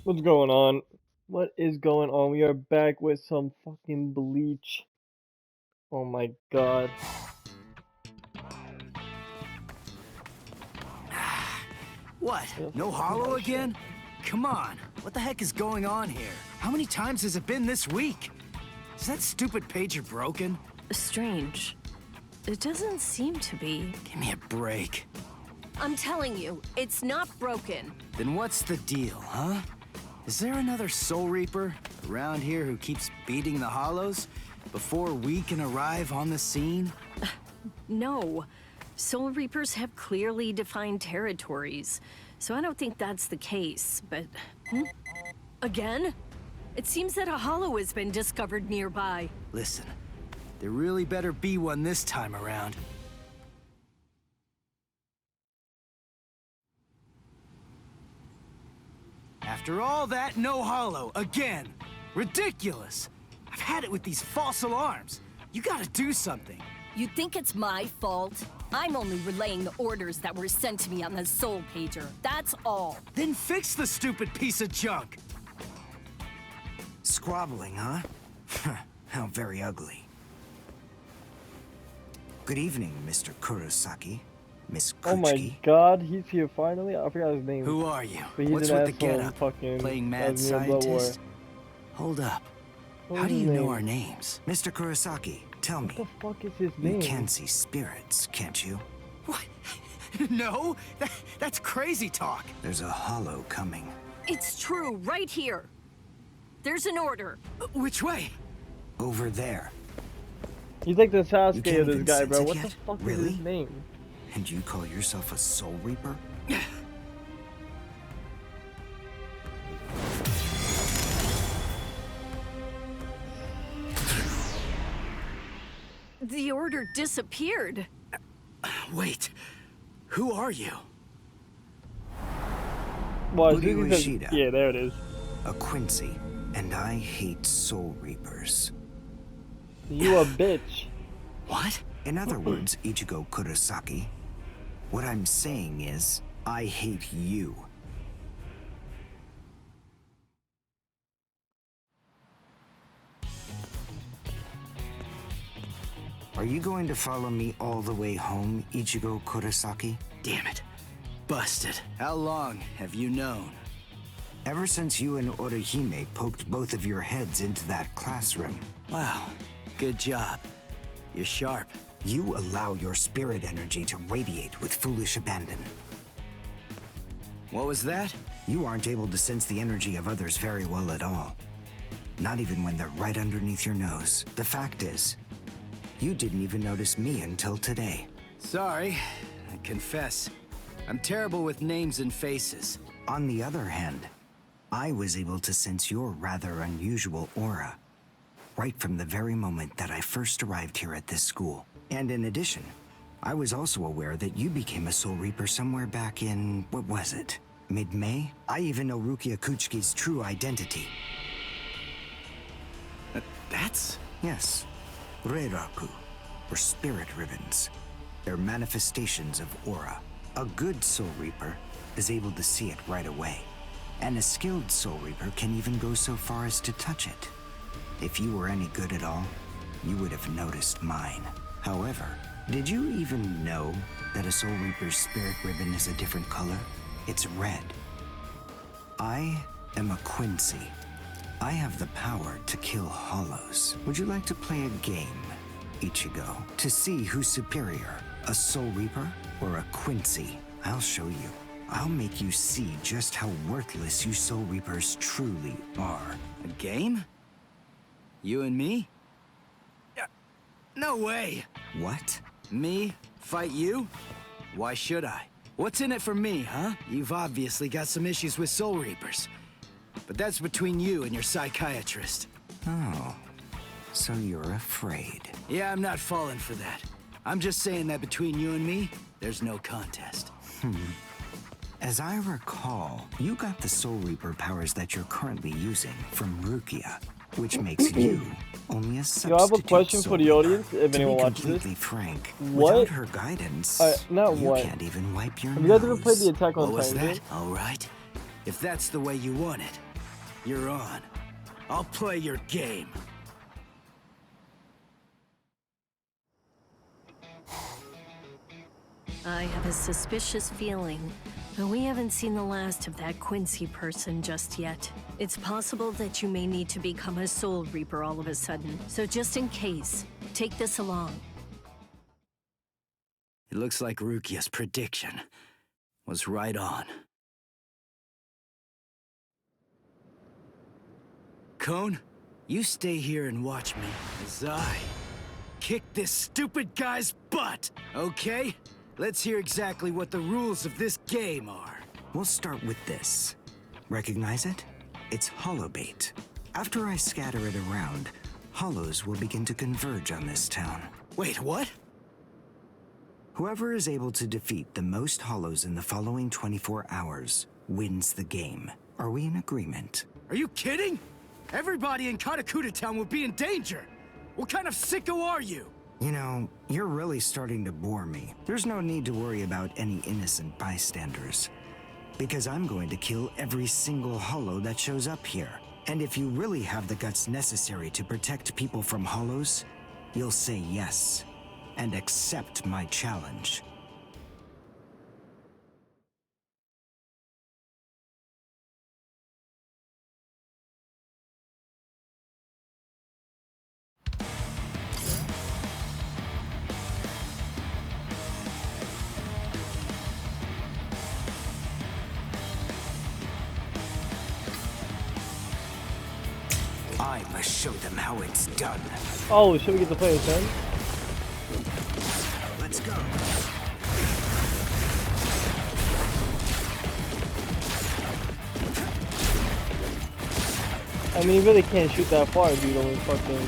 What's going on? What is going on? We are back with some fucking Bleach. Oh my god. What? Yeah, No fucking hollow bullshit. again? Come on. What the heck is going on here? How many times has it been this week? Is that stupid pager broken? Strange. It doesn't seem to be. Give me a break. I'm telling you, it's not broken. Then what's the deal, huh? Is there another Soul Reaper around here who keeps beating the hollows before we can arrive on the scene? No. Soul Reapers have clearly defined territories, so I don't think that's the case, but... Again? It seems that a hollow has been discovered nearby. Listen, there really better be one this time around. After all that, no hollow, again. Ridiculous. I've had it with these false alarms. You gotta do something. You think it's my fault? I'm only relaying the orders that were sent to me on the Soul Pager. That's all. Then fix the stupid piece of junk. Squabbling, huh? How very ugly. Good evening, Mr. Kurosaki. Miss Kuchiki. Oh my god, he's here finally? I forgot his name. Who are you? But he's What's an with the asshole getup? fucking Playing mad as me in Blood War. scientist? Hold up. What How is do his you know name? our names? Mr. Kurosaki, tell me. What the fuck is his You name? can see spirits, can't you? What? No, that's crazy talk. There's a hollow coming. It's true, right here. There's an order. Which way? Over there. He's like the You Sasuke can't of this even guy, sense bro. it What the yet? fuck is Really? his name? And you call yourself a Soul Reaper? The order disappeared. Wait, who are you? Well, Who do you Ishida? yeah, there it is. A Quincy. And I hate Soul Reapers. You a bitch. What? In other words, Ichigo Kurosaki, what I'm saying is, I hate you. Are you going to follow me all the way home, Ichigo Kurosaki? Damn it. Busted. How long have you known? Ever since you and Orihime poked both of your heads into that classroom, Wow, good job. You're sharp. you allow your spirit energy to radiate with foolish abandon. What was that? You aren't able to sense the energy of others very well at all. Not even when they're right underneath your nose. The fact is, you didn't even notice me until today. Sorry, I confess. I'm terrible with names and faces. On the other hand, I was able to sense your rather unusual aura, right from the very moment that I first arrived here at this school. And in addition, I was also aware that you became a Soul Reaper somewhere back in, what was it? Mid-May? I even know Rukia Kuchiki's true identity. That's... Yes, Reiraku, or spirit ribbons. They're manifestations of aura. A good Soul Reaper is able to see it right away. And a skilled Soul Reaper can even go so far as to touch it. If you were any good at all, you would have noticed mine. However, did you even know that a Soul Reaper's spirit ribbon is a different color? It's red. I am a Quincy. I have the power to kill hollows. Would you like to play a game, Ichigo? To see who's superior, a Soul Reaper or a Quincy? I'll show you. I'll make you see just how worthless you Soul Reapers truly are. a game? You and me? No way! What? Me? Fight you? Why should I? What's in it for me, huh? You've obviously got some issues with Soul Reapers. But that's between you and your psychiatrist. Oh, so you're afraid. Yeah, I'm not falling for that. I'm just saying that between you and me, there's no contest. As I recall, you got the Soul Reaper powers that you're currently using from Rukia, which makes you only a substitute. Yo, I have a question Soul for the Reaper. audience, if To anyone be watches this. completely frank, What? without her guidance, Not you what. can't even wipe your Have you guys ever nose. played the Attack on What was Titan that? game? All right. If that's the way you want it, You're on. I'll play your game. I have a suspicious feeling, but we haven't seen the last of that Quincy person just yet. It's possible that you may need to become a Soul Reaper all of a sudden, so just in case, take this along. It looks like Rukia's prediction was right on. Cone, you stay here and watch me as I kick this stupid guy's butt, okay? Let's hear exactly what the rules of this game are. We'll start with this. Recognize it? It's holobait. After I scatter it around, hollows will begin to converge on this town. Wait, what? Whoever is able to defeat the most hollows in the following 24 hours wins the game. Are we in agreement? Are you kidding? Everybody in Katakuta Town will be in danger. What kind of sicko are you? You know, you're really starting to bore me. There's no need to worry about any innocent bystanders. Because I'm going to kill every single hollow that shows up here. And if you really have the guts necessary to protect people from hollows, you'll say yes, and accept my challenge. I must show them how it's done. Oh, should we get to play it then? Let's go. I mean, you really can't shoot that far, dude. Only fucking.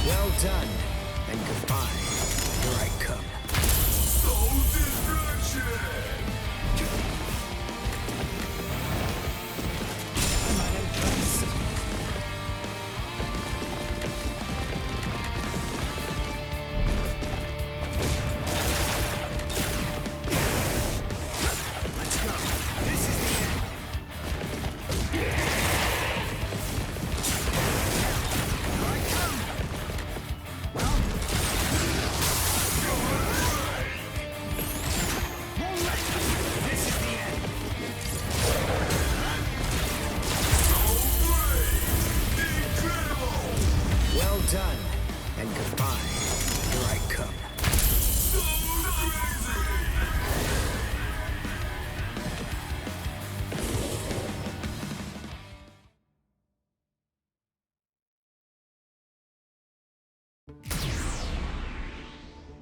Well done, and goodbye. Here I come. Let's go. This is the end. Here I come. This is the end. Well done, and goodbye. Here I come.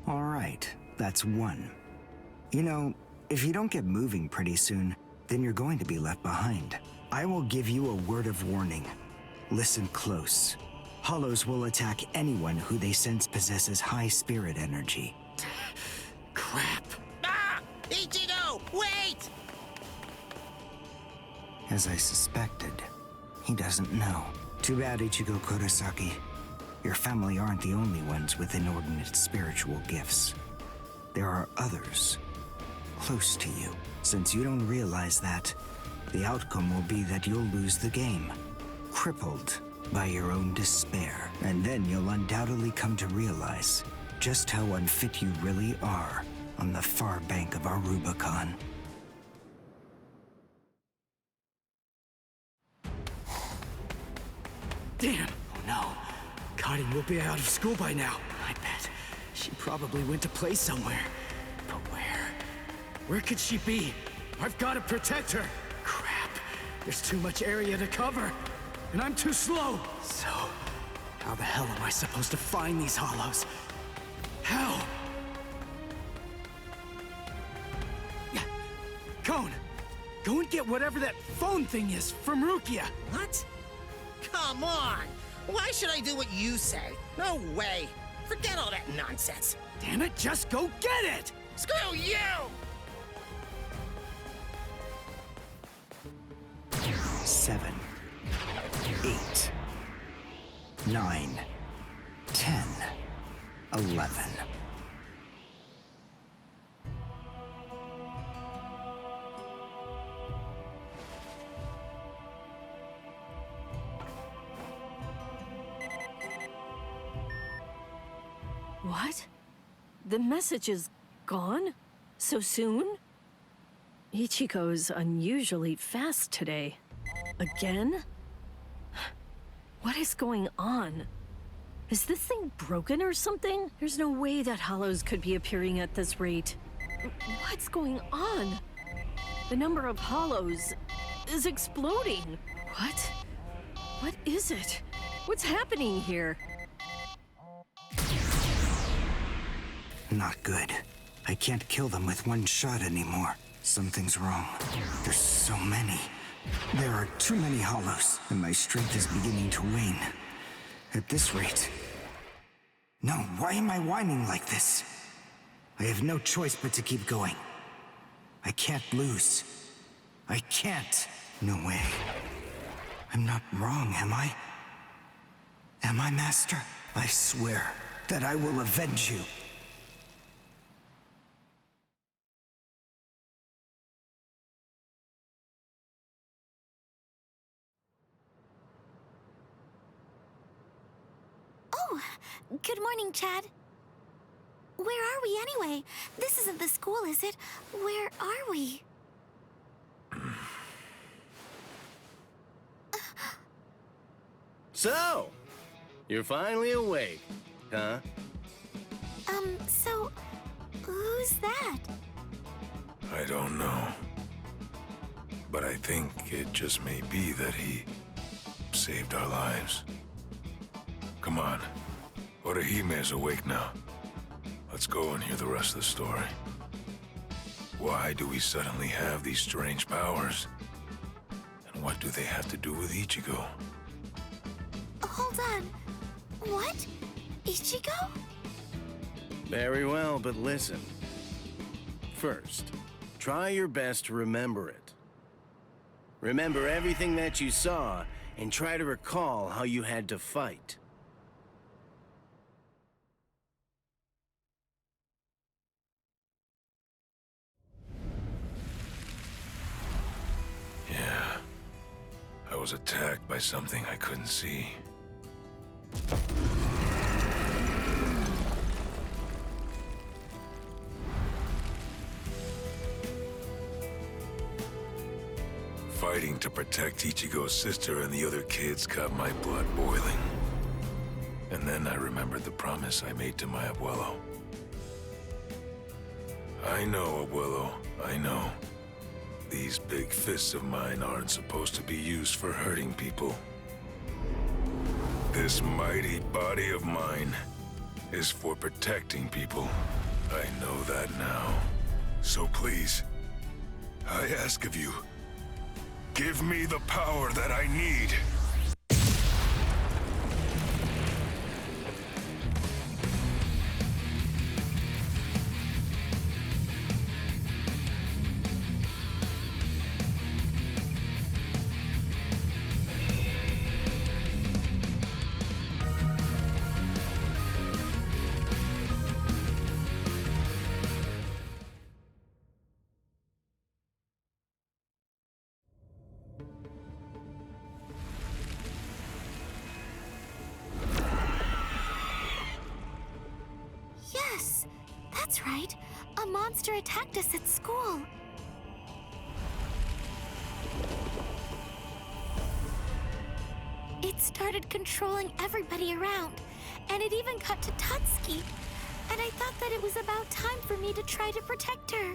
All right, that's one. You know, if you don't get moving pretty soon, then you're going to be left behind. I will give you a word of warning. Listen close. Hollows will attack anyone who they sense possesses high spirit energy. Crap. Ah! Ichigo, wait! As I suspected, he doesn't know. Too bad, Ichigo Kurosaki. Your family aren't the only ones with inordinate spiritual gifts. There are others close to you. Since you don't realize that, the outcome will be that you'll lose the game, crippled by your own despair. And then you'll undoubtedly come to realize just how unfit you really are on the far bank of our Rubicon. Damn. Oh no. Karin will be out of school by now. I bet. She probably went to play somewhere. But where? Where could she be? I've got to protect her. Crap. There's too much area to cover. And I'm too slow. So, how the hell am I supposed to find these hollows? How? Cone, go and get whatever that phone thing is from Rukia. What? Come on! Why should I do what you say? No way. Forget all that nonsense. Damn it, just go get it! Screw you! 7, 8, 9, 10, 11. What? The message is gone? So soon? Ichigo's unusually fast today. Again? What is going on? Is this thing broken or something? There's no way that hollows could be appearing at this rate. What's going on? The number of hollows is exploding. What? What is it? What's happening here? Not good. I can't kill them with one shot anymore. Something's wrong. There's so many. There are too many hollows, and my strength is beginning to wane. At this rate... No, why am I whining like this? I have no choice but to keep going. I can't lose. I can't. No way. I'm not wrong, am I? Am I, Master? I swear that I will avenge you. Oh, good morning, Chad. Where are we anyway? This isn't the school, is it? Where are we? So, you're finally awake, huh? So, who's that? I don't know. But I think it just may be that he saved our lives. Come on. Orihime's awake now. Let's go and hear the rest of the story. Why do we suddenly have these strange powers? And what do they have to do with Ichigo? Hold on. What? Ichigo? Very well, but listen. First, try your best to remember it. Remember everything that you saw, and try to recall how you had to fight. Yeah. I was attacked by something I couldn't see. Fighting to protect Ichigo's sister and the other kids got my blood boiling. And then I remembered the promise I made to my abuelo. I know, abuelo, I know. These big fists of mine aren't supposed to be used for hurting people. This mighty body of mine is for protecting people. I know that now. So please, I ask of you, give me the power that I need. Yes, that's right. A monster attacked us at school. It started controlling everybody around, and it even got to Tutsuki. And I thought that it was about time for me to try to protect her.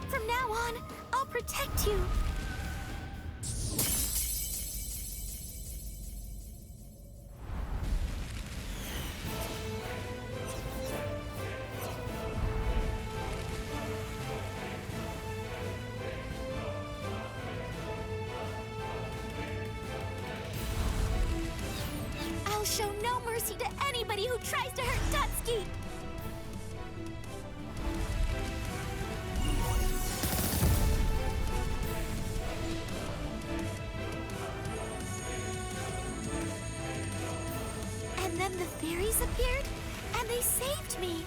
From now on, I'll protect you. show no mercy to anybody who tries to hurt Tutski! And then the fairies appeared, and they saved me.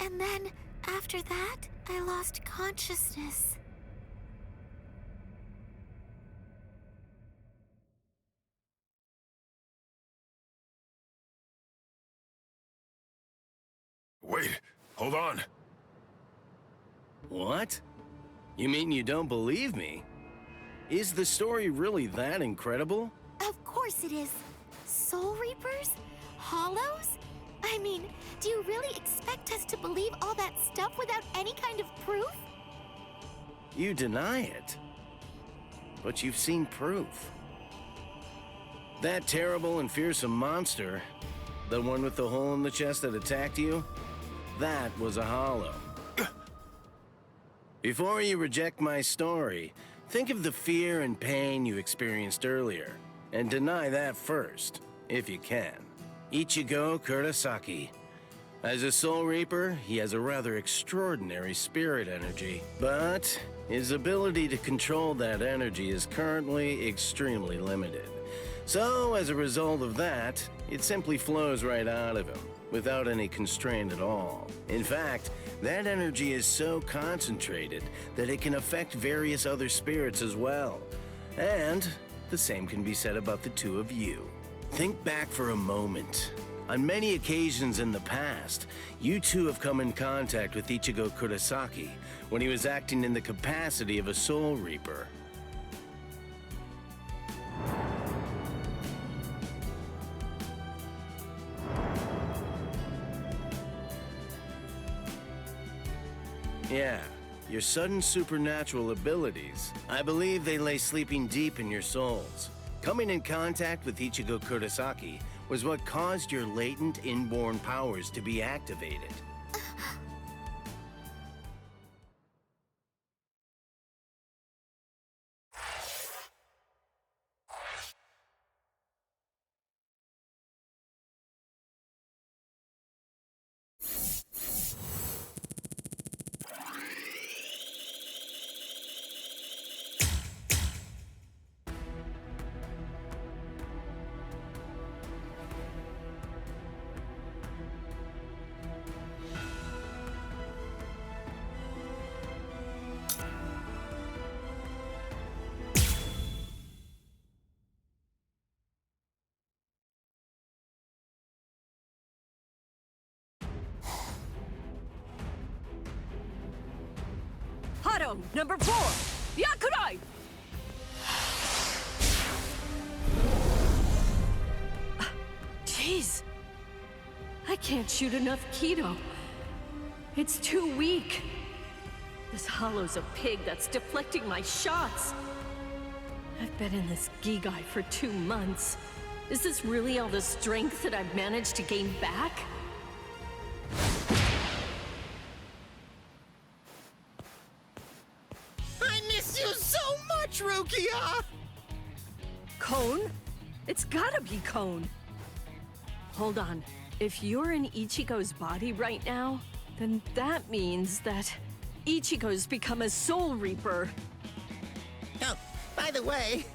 And then, after that, I lost consciousness. Wait, hold on. What? You mean you don't believe me? Is the story really that incredible? Of course it is. Soul Reapers? Hollows? I mean, do you really expect us to believe all that stuff without any kind of proof? You deny it. But you've seen proof. That terrible and fearsome monster, the one with the hole in the chest that attacked you, that was a hollow. Before you reject my story, think of the fear and pain you experienced earlier, and deny that first, if you can. Ichigo Kurosaki. As a Soul Reaper, he has a rather extraordinary spirit energy, but his ability to control that energy is currently extremely limited. So, as a result of that, it simply flows right out of him, without any constraint at all. In fact, that energy is so concentrated that it can affect various other spirits as well. And the same can be said about the two of you. Think back for a moment. On many occasions in the past, you two have come in contact with Ichigo Kurosaki when he was acting in the capacity of a Soul Reaper. Yeah, your sudden supernatural abilities. I believe they lay sleeping deep in your souls. Coming in contact with Ichigo Kurosaki was what caused your latent inborn powers to be activated. Hado, number 4! Yakurai! Jeez. I can't shoot enough Kido. It's too weak. This hollow's a pig that's deflecting my shots. I've been in this Gigai for 2 months. Is this really all the strength that I've managed to gain back? I miss you so much, Rukia! Cone? It's gotta be Cone. Hold on. If you're in Ichigo's body right now, then that means that Ichigo's become a Soul Reaper. Oh, by the way,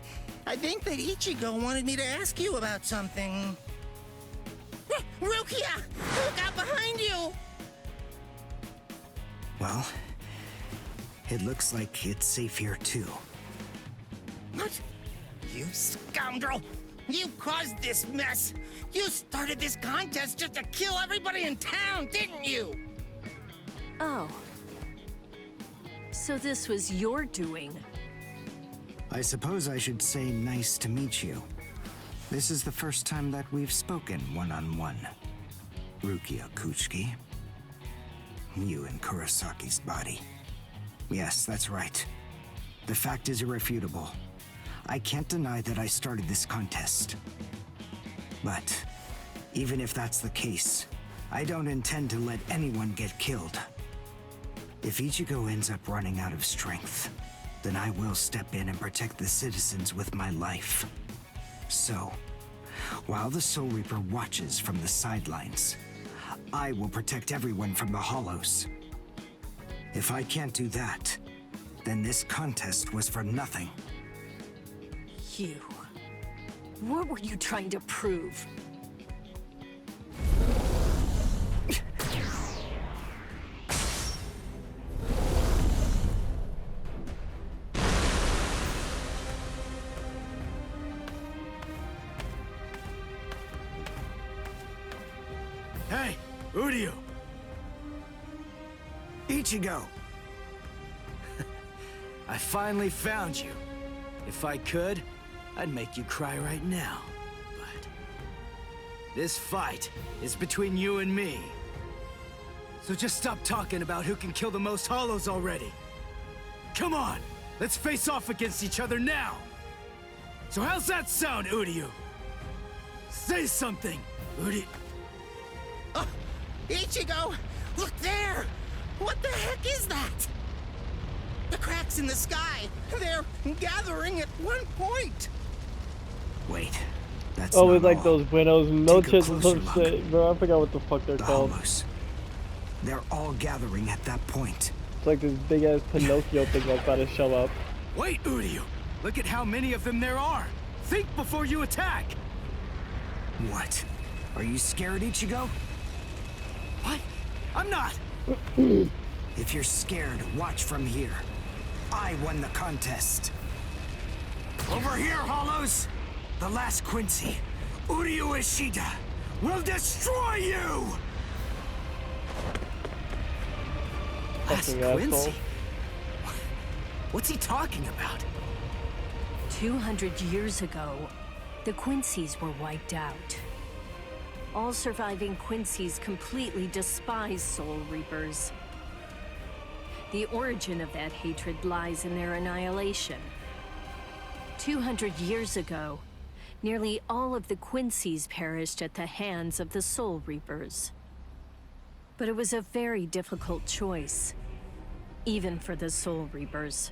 I think that Ichigo wanted me to ask you about something. Rukia! Look out behind you! Well, it looks like it's safe here too. What? You scoundrel! You caused this mess! You started this contest just to kill everybody in town, didn't you? Oh. So this was your doing. I suppose I should say nice to meet you. This is the first time that we've spoken one-on-one. Rukia Kuchiki. You in Kurosaki's body. Yes, that's right. The fact is irrefutable. I can't deny that I started this contest. But even if that's the case, I don't intend to let anyone get killed. If Ichigo ends up running out of strength, then I will step in and protect the citizens with my life. So, while the Soul Reaper watches from the sidelines, I will protect everyone from the Hollows. If I can't do that, then this contest was for nothing. You. What were you trying to prove? Hey, Uryu! Ichigo! I finally found you. If I could, I'd make you cry right now. But this fight is between you and me. So just stop talking about who can kill the most Hollows already. Come on, let's face off against each other now. So how's that sound, Uryu? Say something, Uryu. Oh, Ichigo! Look there! What the heck is that? The cracks in the sky! They're gathering at one point! Wait, that's Oh, not with like all. those Buenos Take a Noches or closer some look. shit. Bro, I forgot what the fuck they're The called. Hollows. They're all gathering at that point. It's like this big ass Pinocchio thing that's about to show up. Wait, Uryu! Look at how many of them there are! Think before you attack! What? Are you scared, Ichigo? What? I'm not! If you're scared, watch from here. I won the contest. Over here, Hollows! The last Quincy, Uryu Ishida, will destroy you! Last Fucking asshole. Quincy? What's he talking about? 200 years ago, the Quincy's were wiped out. All surviving Quincy's completely despise Soul Reapers. The origin of that hatred lies in their annihilation. 200 years ago, nearly all of the Quincy's perished at the hands of the Soul Reapers. But it was a very difficult choice, even for the Soul Reapers.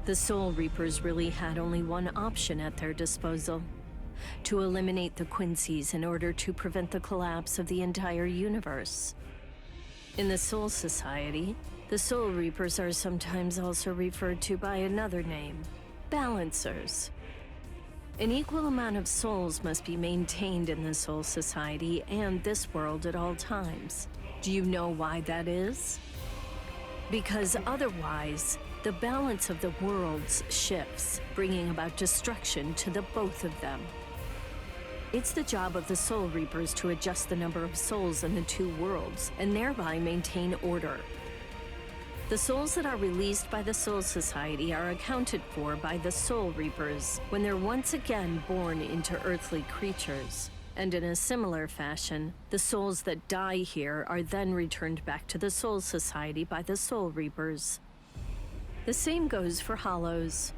The Soul Reapers really had only one option at their disposal: to eliminate the Quincy's in order to prevent the collapse of the entire universe. In the Soul Society, the Soul Reapers are sometimes also referred to by another name: Balancers. An equal amount of souls must be maintained in the Soul Society and this world at all times. Do you know why that is? Because otherwise, the balance of the worlds shifts, bringing about destruction to the both of them. It's the job of the Soul Reapers to adjust the number of souls in the two worlds, and thereby maintain order. The souls that are released by the Soul Society are accounted for by the Soul Reapers when they're once again born into earthly creatures. And in a similar fashion, the souls that die here are then returned back to the Soul Society by the Soul Reapers. The same goes for Hollows.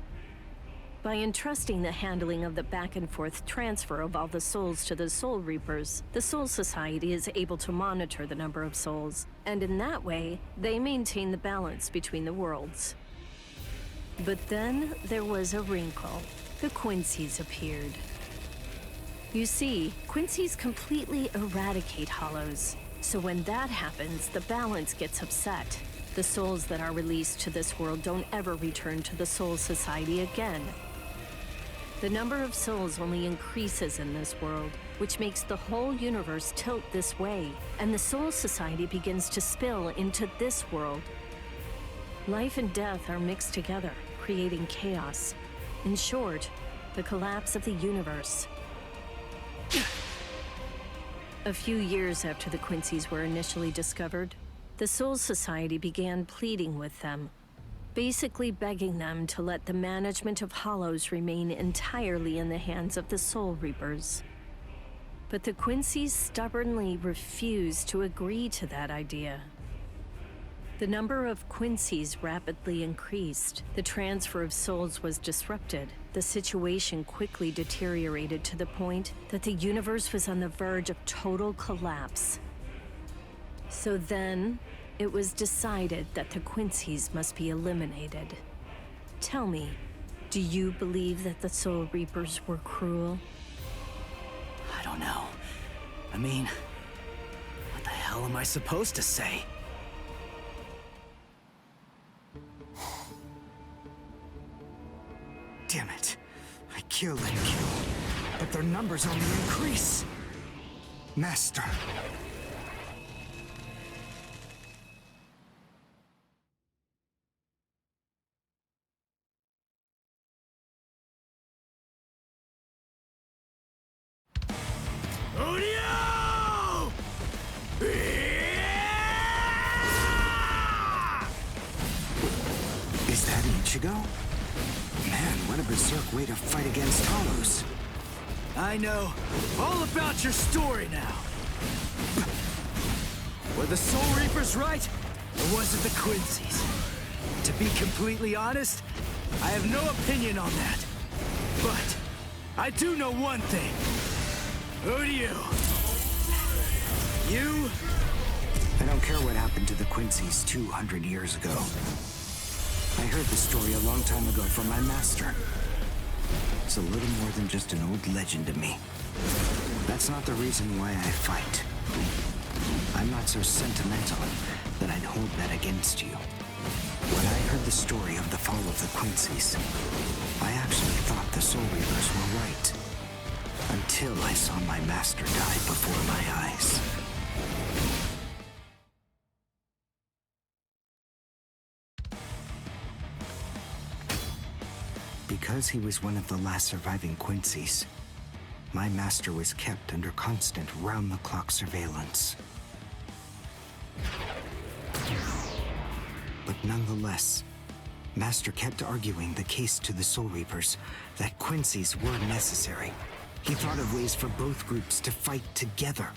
By entrusting the handling of the back-and-forth transfer of all the souls to the Soul Reapers, the Soul Society is able to monitor the number of souls, and in that way, they maintain the balance between the worlds. But then there was a wrinkle. The Quincy's appeared. You see, Quincy's completely eradicate Hollows, so when that happens, the balance gets upset. The souls that are released to this world don't ever return to the Soul Society again. The number of souls only increases in this world, which makes the whole universe tilt this way, and the Soul Society begins to spill into this world. Life and death are mixed together, creating chaos. In short, the collapse of the universe. A few years after the Quincy's were initially discovered, the Soul Society began pleading with them, basically begging them to let the management of Hollows remain entirely in the hands of the Soul Reapers. But the Quincy's stubbornly refused to agree to that idea. The number of Quincy's rapidly increased. The transfer of souls was disrupted. The situation quickly deteriorated to the point that the universe was on the verge of total collapse. So then, it was decided that the Quincy's must be eliminated. Tell me, do you believe that the Soul Reapers were cruel? I don't know. I mean, what the hell am I supposed to say? Damn it. I kill and kill, but their numbers only increase. Master. Odio! Is that Ichigo? Man, what a berserk way to fight against Hollows. I know all about your story now. Were the Soul Reapers right, or was it the Quincy's? To be completely honest, I have no opinion on that. But I do know one thing. Who do you? You? I don't care what happened to the Quincy's 200 years ago. I heard the story a long time ago from my master. It's a little more than just an old legend to me. That's not the reason why I fight. I'm not so sentimental that I'd hold that against you. When I heard the story of the fall of the Quincy's, I actually thought the Soul Reapers were right. Until I saw my master die before my eyes. Because he was one of the last surviving Quincy's, my master was kept under constant round-the-clock surveillance. But nonetheless, Master kept arguing the case to the Soul Reapers that Quincy's were necessary. He thought of ways for both groups to fight together.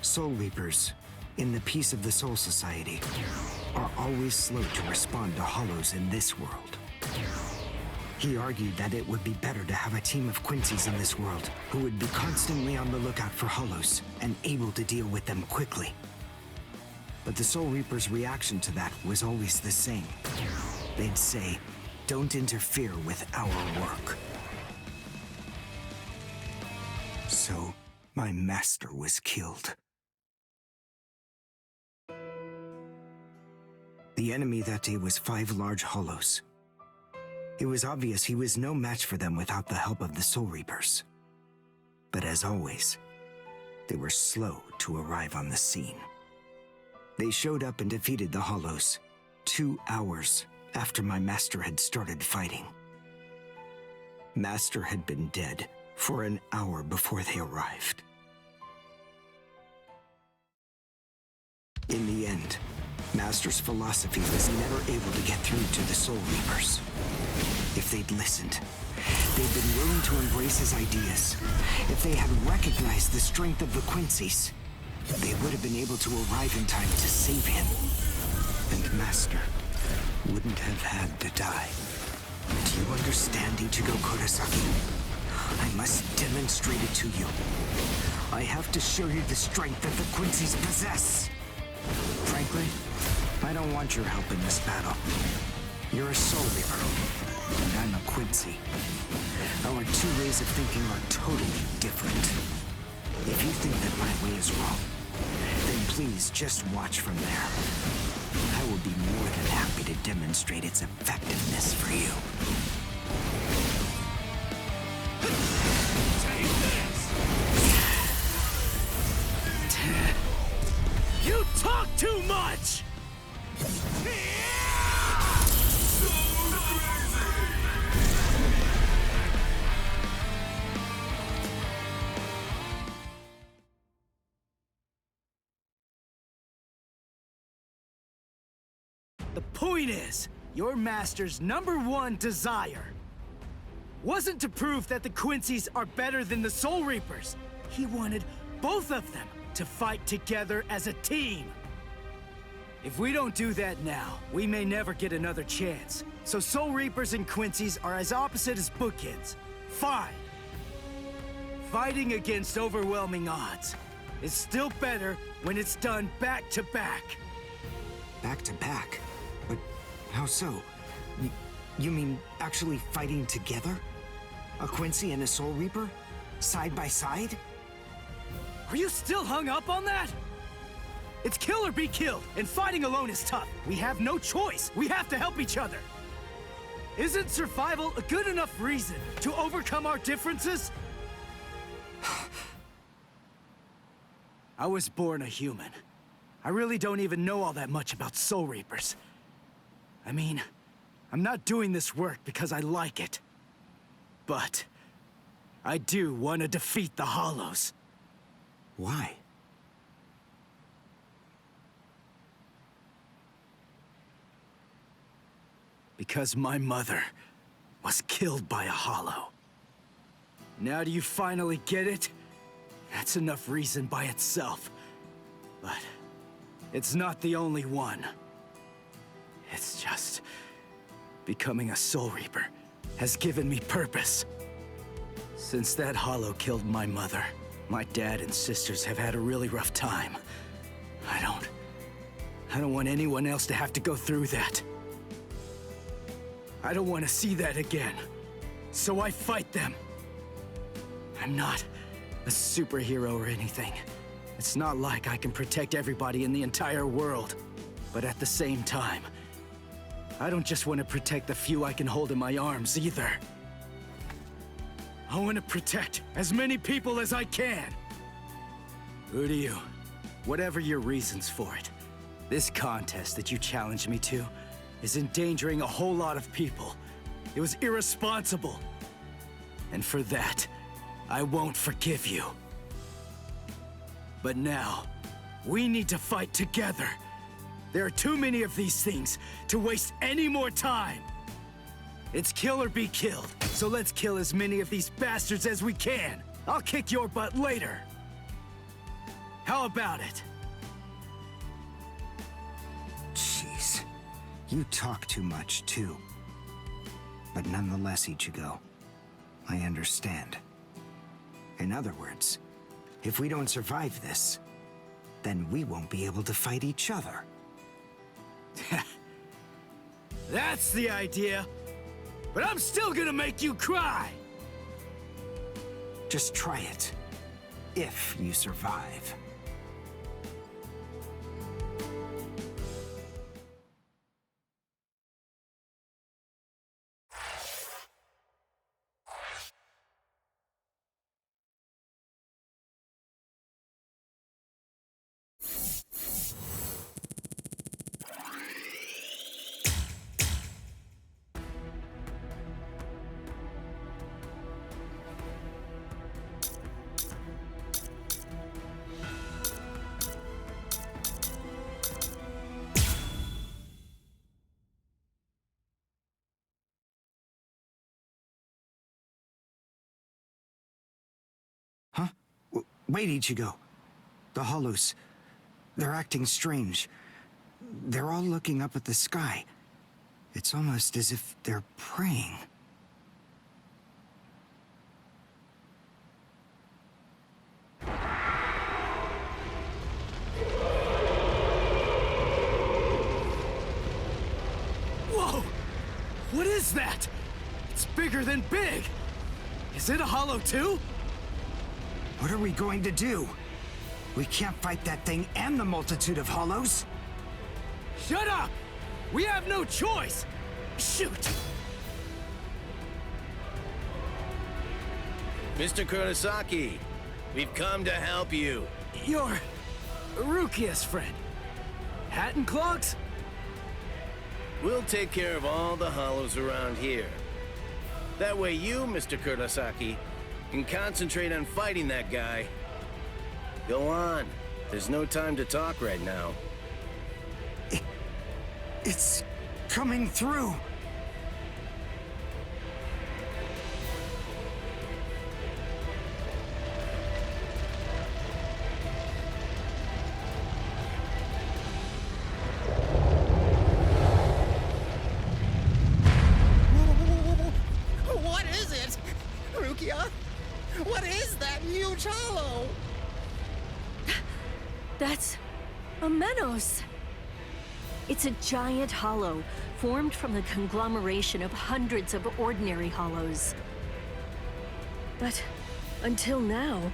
Soul Reapers, in the peace of the Soul Society, are always slow to respond to Hollows in this world. He argued that it would be better to have a team of Quincy's in this world who would be constantly on the lookout for Hollows and able to deal with them quickly. But the Soul Reapers' reaction to that was always the same. They'd say, "Don't interfere with our work." So, my master was killed. The enemy that day was 5 large Hollows. It was obvious he was no match for them without the help of the Soul Reapers. But as always, they were slow to arrive on the scene. They showed up and defeated the Hollows 2 hours after my master had started fighting. Master had been dead for an hour before they arrived. In the end, Master's philosophy was never able to get through to the Soul Reapers. If they'd listened, they'd been willing to embrace his ideas, if they had recognized the strength of the Quincy's, they would have been able to arrive in time to save him. And Master wouldn't have had to die. Do you understand, Ichigo Kurosaki? I must demonstrate it to you. I have to show you the strength that the Quincy's possess. Frankly, I don't want your help in this battle. You're a Soul Reaper, and I'm a Quincy. Our 2 ways of thinking are totally different. If you think that my way is wrong, then please just watch from there. I will be more than happy to demonstrate its effectiveness for you. You talk too much! The point is, your master's #1 desire wasn't to prove that the Quincy's are better than the Soul Reapers. He wanted both of them to fight together as a team. If we don't do that now, we may never get another chance. So Soul Reapers and Quincy's are as opposite as bookends. Fine. Fighting against overwhelming odds is still better when it's done back to back. Back to back? But how so? You mean actually fighting together? A Quincy and a Soul Reaper? Side by side? Are you still hung up on that? It's kill or be killed, and fighting alone is tough. We have no choice. We have to help each other. Isn't survival a good enough reason to overcome our differences? I was born a human. I really don't even know all that much about Soul Reapers. I mean, I'm not doing this work because I like it. But I do want to defeat the Hollows. Why? Because my mother was killed by a Hollow. Now do you finally get it? That's enough reason by itself. But it's not the only one. It's just becoming a Soul Reaper has given me purpose. Since that Hollow killed my mother, my dad and sisters have had a really rough time. I don't want anyone else to have to go through that. I don't want to see that again. So I fight them. I'm not a superhero or anything. It's not like I can protect everybody in the entire world. But at the same time, I don't just want to protect the few I can hold in my arms either. I want to protect as many people as I can. Who do you? Whatever your reasons for it, this contest that you challenged me to is endangering a whole lot of people. It was irresponsible. And for that, I won't forgive you. But now, we need to fight together. There are too many of these things to waste any more time. It's kill or be killed, so let's kill as many of these bastards as we can. I'll kick your butt later. How about it? Jeez. You talk too much, too. But nonetheless, Ichigo, I understand. In other words, if we don't survive this, then we won't be able to fight each other. That's the idea. But I'm still gonna make you cry! Just try it. If you survive. Huh? Wait, Ichigo. The Hollows. They're acting strange. They're all looking up at the sky. It's almost as if they're praying. Whoa! What is that? It's bigger than big! Is it a Hollow too? What are we going to do? We can't fight that thing and the multitude of Hollows. Shut up! We have no choice! Shoot! Mr. Kurosaki, we've come to help you. You're Rukia's friend. Hat and clogs? We'll take care of all the Hollows around here. That way you, Mr. Kurosaki, can concentrate on fighting that guy. Go on. There's no time to talk right now. It's coming through. What is it? Rukia? What is that huge hollow? That's a Menos. It's a giant hollow, formed from the conglomeration of hundreds of ordinary hollows. But until now,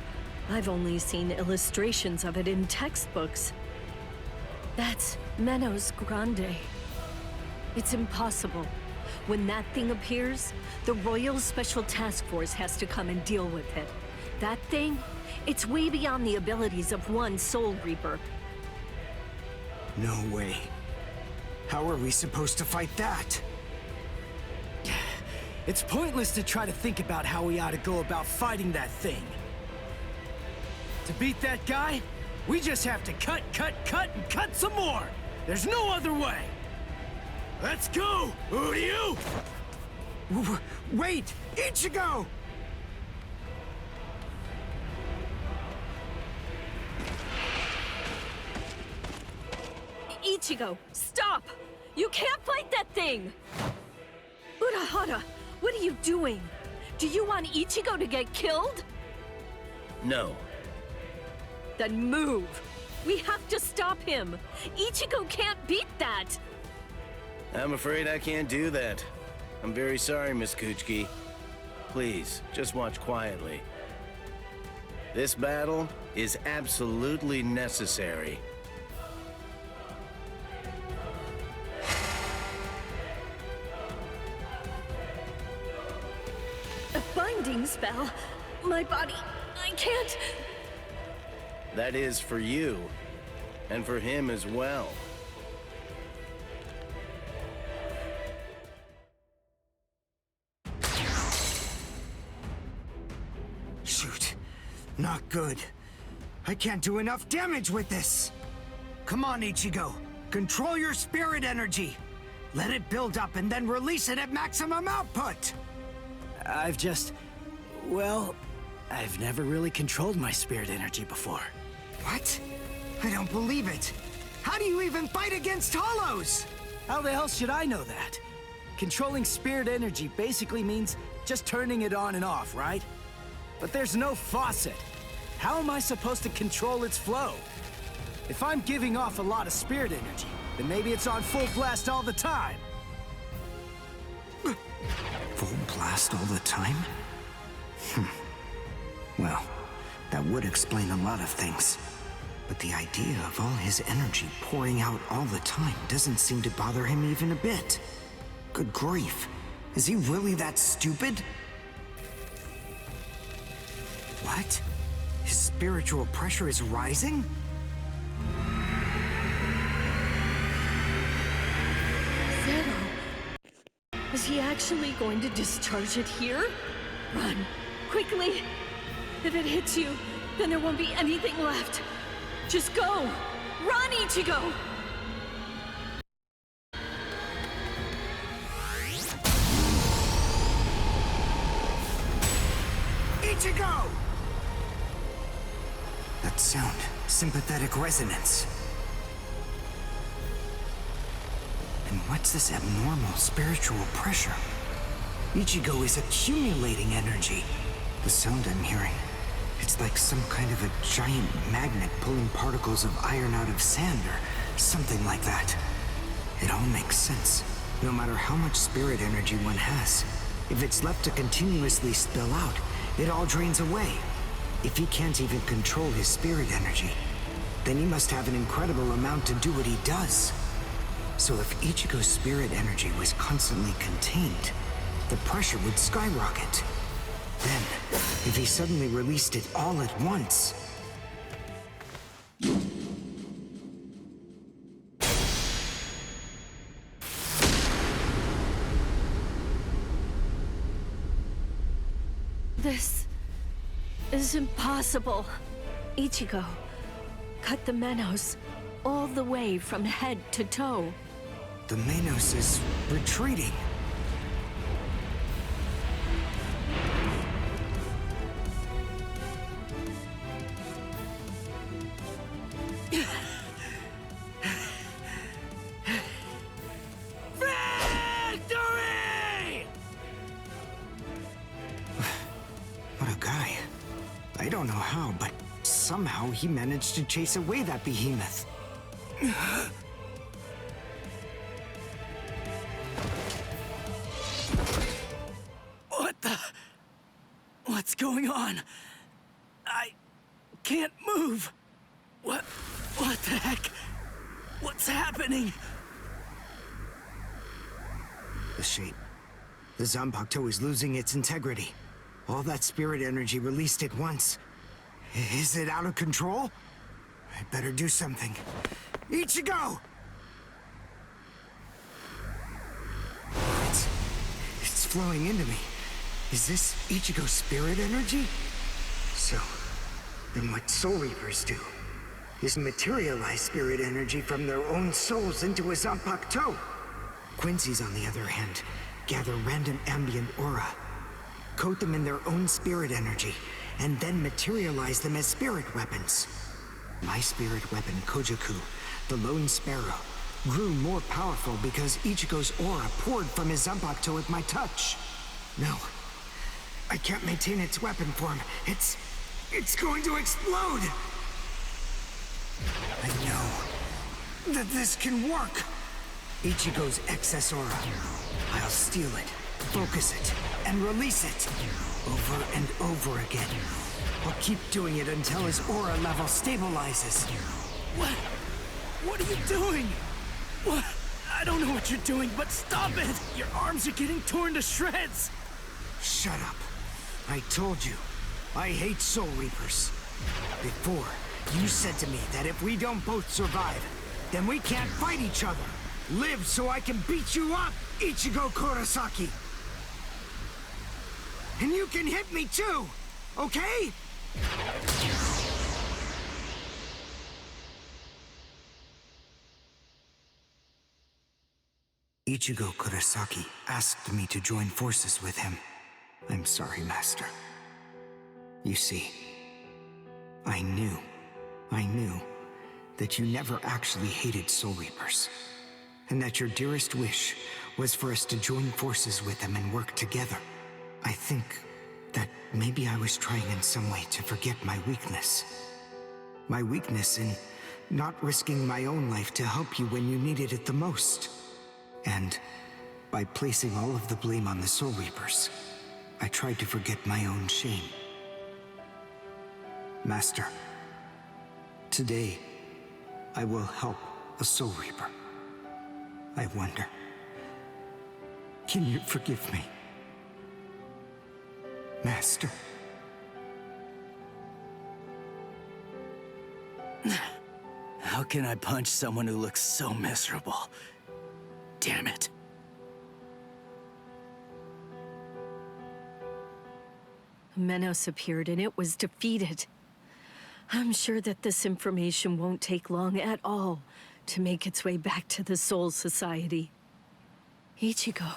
I've only seen illustrations of it in textbooks. That's Menos Grande. It's impossible. When that thing appears, the Royal Special Task Force has to come and deal with it. That thing, it's way beyond the abilities of one Soul Reaper. No way. How are we supposed to fight that? It's pointless to try to think about how we ought to go about fighting that thing. To beat that guy, we just have to cut, and cut some more! There's no other way! Let's go! Who do you? Wait! Ichigo! Ichigo, stop! You can't fight that thing! Urahara, what are you doing? Do you want Ichigo to get killed? No. Then move! We have to stop him! Ichigo can't beat that! I'm afraid I can't do that. I'm very sorry, Miss Kuchiki. Please, just watch quietly. This battle is absolutely necessary. A binding spell? My body... I can't... That is for you, and for him as well. Shoot. Not good. I can't do enough damage with this. Come on, Ichigo. Control your spirit energy. Let it build up and then release it at maximum output. Well, I've never really controlled my spirit energy before. What? I don't believe it. How do you even fight against hollows? How the hell should I know that? Controlling spirit energy basically means just turning it on and off, right? But there's no faucet. How am I supposed to control its flow? If I'm giving off a lot of spirit energy, then maybe it's on full blast all the time. Full blast all the time? Well, that would explain a lot of things. But the idea of all his energy pouring out all the time doesn't seem to bother him even a bit. Good grief. Is he really that stupid? What? His spiritual pressure is rising? Zero. Is he actually going to discharge it here? Run. Quickly. If it hits you, then there won't be anything left. Just go! Run, Ichigo! Ichigo! That sound, sympathetic resonance. And what's this abnormal spiritual pressure? Ichigo is accumulating energy. The sound I'm hearing, it's like some kind of a giant magnet pulling particles of iron out of sand or something like that. It all makes sense. No matter how much spirit energy one has, if it's left to continuously spill out, it all drains away. If he can't even control his spirit energy, then he must have an incredible amount to do what he does. So if Ichigo's spirit energy was constantly contained, the pressure would skyrocket. Then, if he suddenly released it all at once... This is impossible. Ichigo, cut the Menos all the way from head to toe. The Menos is retreating. Victory! What a guy. I don't know how, but somehow he managed to chase away that behemoth. going on? I can't move. What the heck? What's happening? The shape. The Zanpakuto is losing its integrity. All that spirit energy released at once. Is it out of control? I better do something. Ichigo! It's flowing into me. Is this Ichigo's spirit energy? So, then what Soul Reapers do is materialize spirit energy from their own souls into a Zanpakuto. Quincy's, on the other hand, gather random ambient aura, coat them in their own spirit energy, and then materialize them as spirit weapons. My spirit weapon, Kojaku, the Lone Sparrow, grew more powerful because Ichigo's aura poured from his Zanpakuto at my touch. No, I can't maintain its weapon form. It's going to explode! I know that this can work! Ichigo's excess aura. I'll steal it, focus it, and release it. Over and over again. I'll keep doing it until his aura level stabilizes. What are you doing? What? I don't know what you're doing, but stop it! Your arms are getting torn to shreds! Shut up. I told you, I hate Soul Reapers. Before, you said to me that if we don't both survive, then we can't fight each other. Live so I can beat you up, Ichigo Kurosaki! And you can hit me too, okay? Ichigo Kurosaki asked me to join forces with him. I'm sorry, Master. You see, I knew that you never actually hated Soul Reapers, and that your dearest wish was for us to join forces with them and work together. I think that maybe I was trying in some way to forget my weakness. My weakness in not risking my own life to help you when you needed it the most. And by placing all of the blame on the Soul Reapers, I tried to forget my own shame. Master, today I will help a Soul Reaper. I wonder, can you forgive me? Master. How can I punch someone who looks so miserable? Damn it. Menos appeared and it was defeated. I'm sure that this information won't take long at all to make its way back to the Soul Society. Ichigo.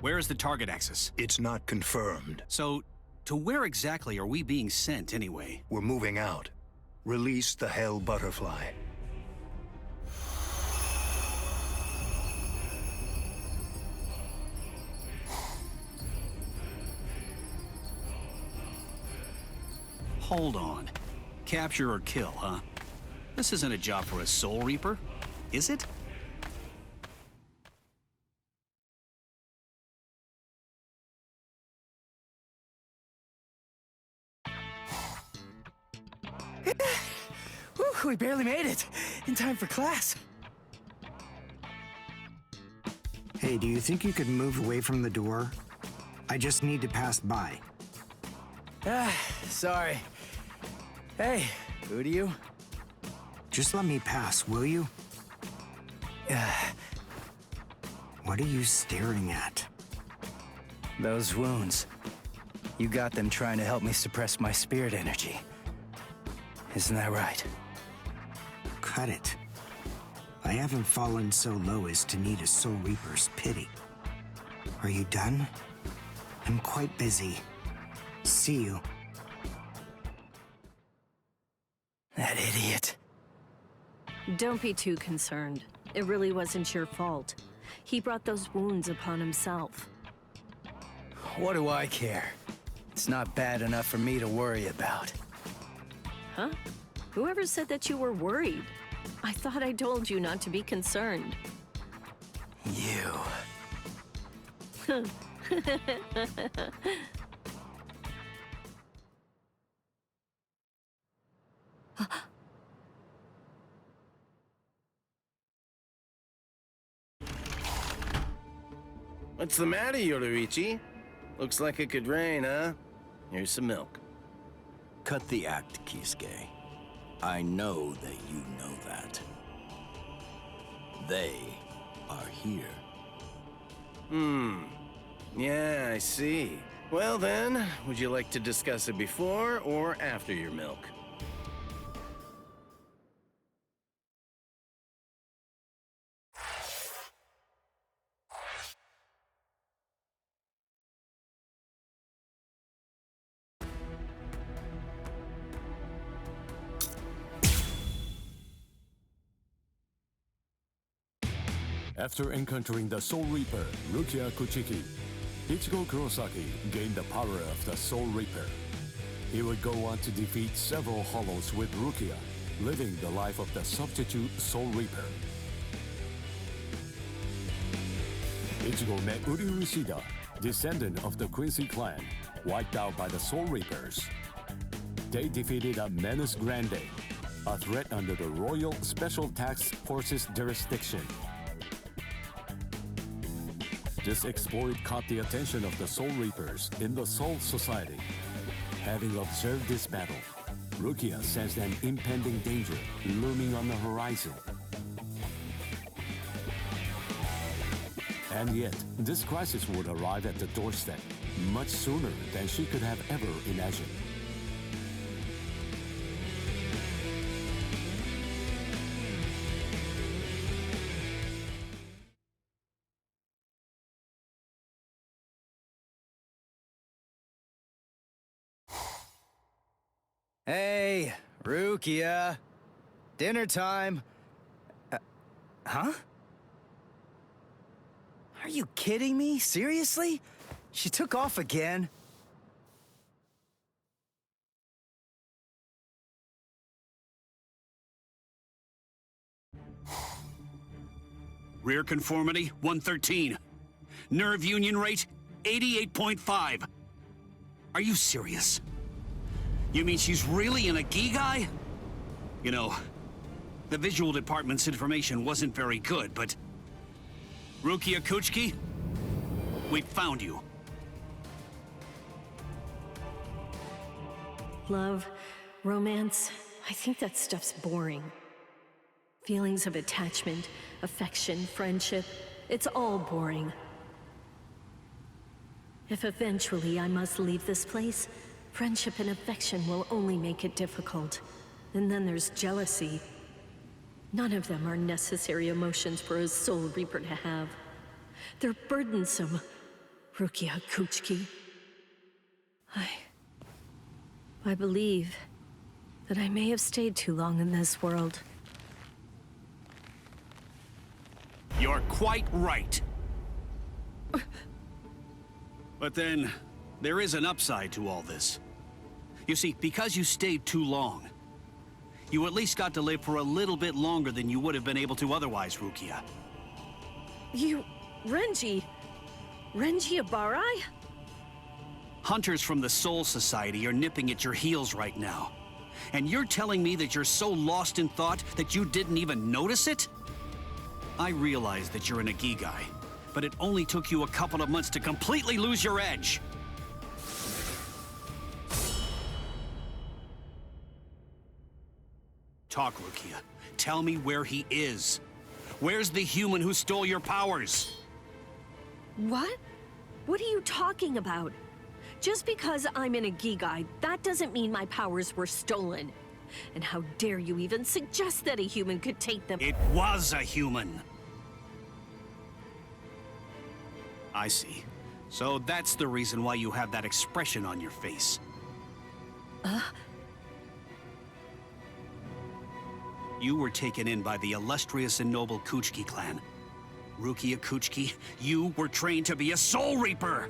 Where is the target axis? It's not confirmed. So, to where exactly are we being sent anyway? We're moving out. Release the Hell Butterfly. Hold on. Capture or kill, huh? This isn't a job for a Soul Reaper, is it? Whew, we barely made it. In time for class. Hey, do you think you could move away from the door? I just need to pass by. Sorry. Hey, who do you? Just let me pass, will you? What are you staring at? Those wounds. You got them trying to help me suppress my spirit energy. Isn't that right? Cut it. I haven't fallen so low as to need a Soul Reaper's pity. Are you done? I'm quite busy. See you. That idiot. Don't be too concerned. It really wasn't your fault. He brought those wounds upon himself. What do I care? It's not bad enough for me to worry about. Huh? Whoever said that you were worried? I thought I told you not to be concerned. You. What's the matter, Yoruichi? Looks like it could rain, huh? Here's some milk. Cut the act, Kisuke. I know that you know that. They are here. Yeah, I see. Well then, would you like to discuss it before or after your milk? After encountering the Soul Reaper, Rukia Kuchiki, Ichigo Kurosaki gained the power of the Soul Reaper. He would go on to defeat several Hollows with Rukia, living the life of the substitute Soul Reaper. Ichigo met Uryu Ishida, descendant of the Quincy clan, wiped out by the Soul Reapers. They defeated a Menace Grande, a threat under the Royal Special Task Force's jurisdiction. This exploit caught the attention of the Soul Reapers in the Soul Society. Having observed this battle, Rukia sensed an impending danger looming on the horizon. And yet, this crisis would arrive at the doorstep much sooner than she could have ever imagined. Hey, Rukia. Dinner time. Huh? Are you kidding me? Seriously? She took off again? Rear conformity, 113. Nerve union rate, 88.5. Are you serious? You mean she's really in a Gigai? You know, the visual department's information wasn't very good, but... Rukia Kuchiki, we found you. Love, romance, I think that stuff's boring. Feelings of attachment, affection, friendship, it's all boring. If eventually I must leave this place, friendship and affection will only make it difficult. And then there's jealousy. None of them are necessary emotions for a Soul Reaper to have. They're burdensome, Rukia Kuchiki. I believe that I may have stayed too long in this world. You're quite right. But then, there is an upside to all this. You see, because you stayed too long, you at least got to live for a little bit longer than you would have been able to otherwise, Rukia. You... Renji Abarai? Hunters from the Soul Society are nipping at your heels right now. And you're telling me that you're so lost in thought that you didn't even notice it? I realize that you're an Ikigai, but it only took you a couple of months to completely lose your edge. Talk, Rukia. Tell me where he is. Where's the human who stole your powers? What? What are you talking about? Just because I'm in a Gigai, that doesn't mean my powers were stolen. And how dare you even suggest that a human could take them? It was a human. I see. So that's the reason why you have that expression on your face. You were taken in by the illustrious and noble Kuchiki clan. Rukia Kuchiki, you were trained to be a Soul Reaper!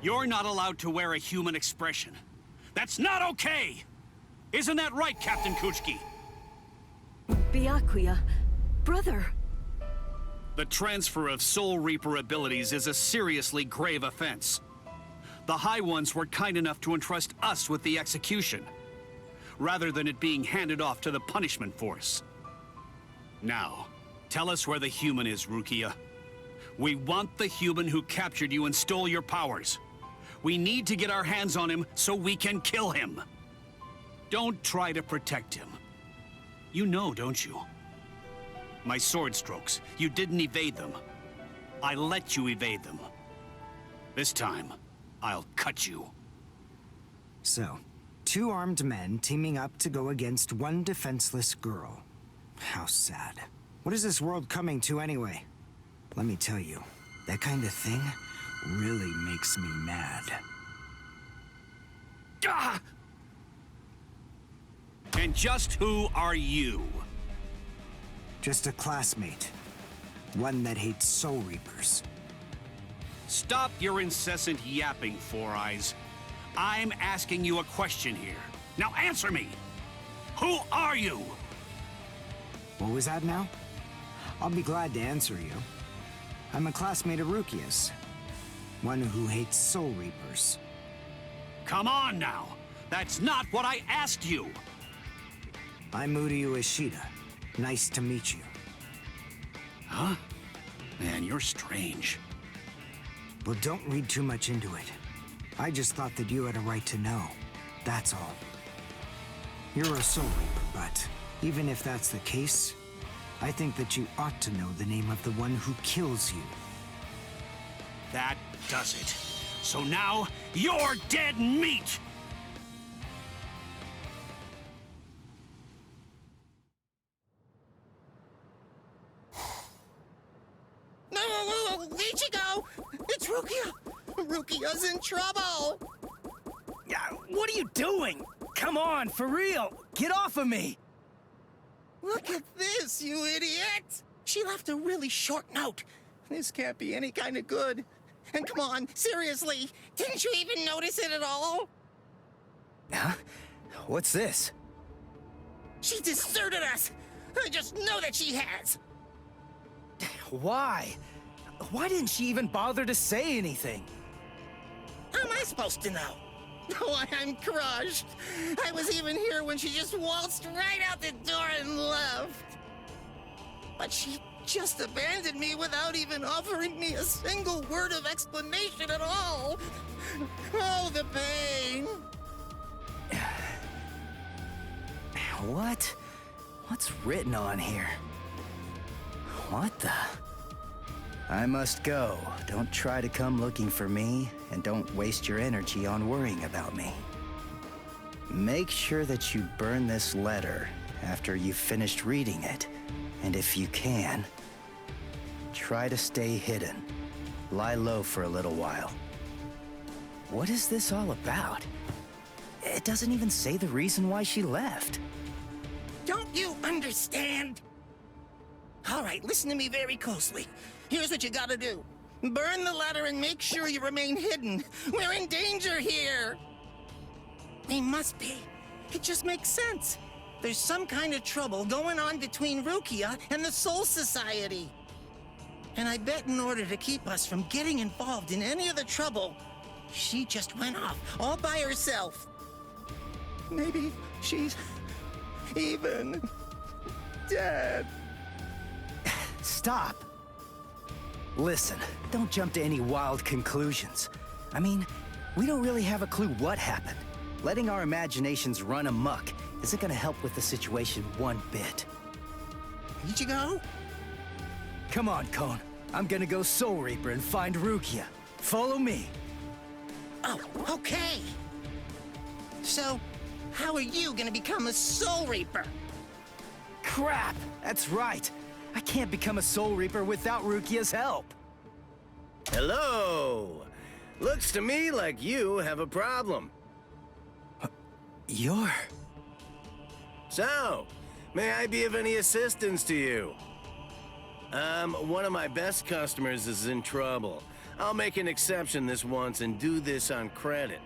You're not allowed to wear a human expression. That's not okay! Isn't that right, Captain Kuchiki? Byakuya, brother. The transfer of Soul Reaper abilities is a seriously grave offense. The High Ones were kind enough to entrust us with the execution, rather than it being handed off to the punishment force. Now, tell us where the human is, Rukia. We want the human who captured you and stole your powers. We need to get our hands on him so we can kill him. Don't try to protect him. You know, don't you? My sword strokes, you didn't evade them. I let you evade them. This time, I'll cut you. So, two armed men teaming up to go against one defenseless girl. How sad. What is this world coming to anyway? Let me tell you, that kind of thing really makes me mad. Ah! And just who are you? Just a classmate. One that hates Soul Reapers. Stop your incessant yapping, Four Eyes. I'm asking you a question here. Now answer me! Who are you? What was that now? I'll be glad to answer you. I'm a classmate of Rukia's. One who hates Soul Reapers. Come on now! That's not what I asked you! I'm Uryu Ishida. Nice to meet you. Huh? Man, you're strange. Well, don't read too much into it. I just thought that you had a right to know. That's all. You're a Soul Reaper, but even if that's the case, I think that you ought to know the name of the one who kills you. That does it. So now, you're dead meat! No, Ichigo! It's Rukia! Rukia's in trouble! What are you doing? Come on, for real! Get off of me! Look at this, you idiot! She left a really short note. This can't be any kind of good. And come on, seriously, didn't you even notice it at all? Huh? What's this? She deserted us! I just know that she has! Why? Why didn't she even bother to say anything? How am I supposed to know? Oh, I'm crushed. I was even here when she just waltzed right out the door and left. But she just abandoned me without even offering me a single word of explanation at all. Oh, the pain. What? What's written on here? What the? I must go. Don't try to come looking for me, and don't waste your energy on worrying about me. Make sure that you burn this letter after you've finished reading it, and if you can, try to stay hidden. Lie low for a little while. What is this all about? It doesn't even say the reason why she left. Don't you understand? All right, listen to me very closely. Here's what you gotta do. Burn the letter and make sure you remain hidden. We're in danger here. They must be. It just makes sense. There's some kind of trouble going on between Rukia and the Soul Society. And I bet in order to keep us from getting involved in any of the trouble, she just went off all by herself. Maybe she's even dead. Stop. Listen, don't jump to any wild conclusions. I mean, we don't really have a clue what happened. Letting our imaginations run amok isn't gonna help with the situation one bit. Ichigo? Come on, Kon. I'm gonna go Soul Reaper and find Rukia. Follow me. Oh, okay. So, how are you gonna become a Soul Reaper? Crap! That's right. I can't become a Soul Reaper without Rukia's help. Hello! Looks to me like you have a problem. You're... So, may I be of any assistance to you? One of my best customers is in trouble. I'll make an exception this once and do this on credit.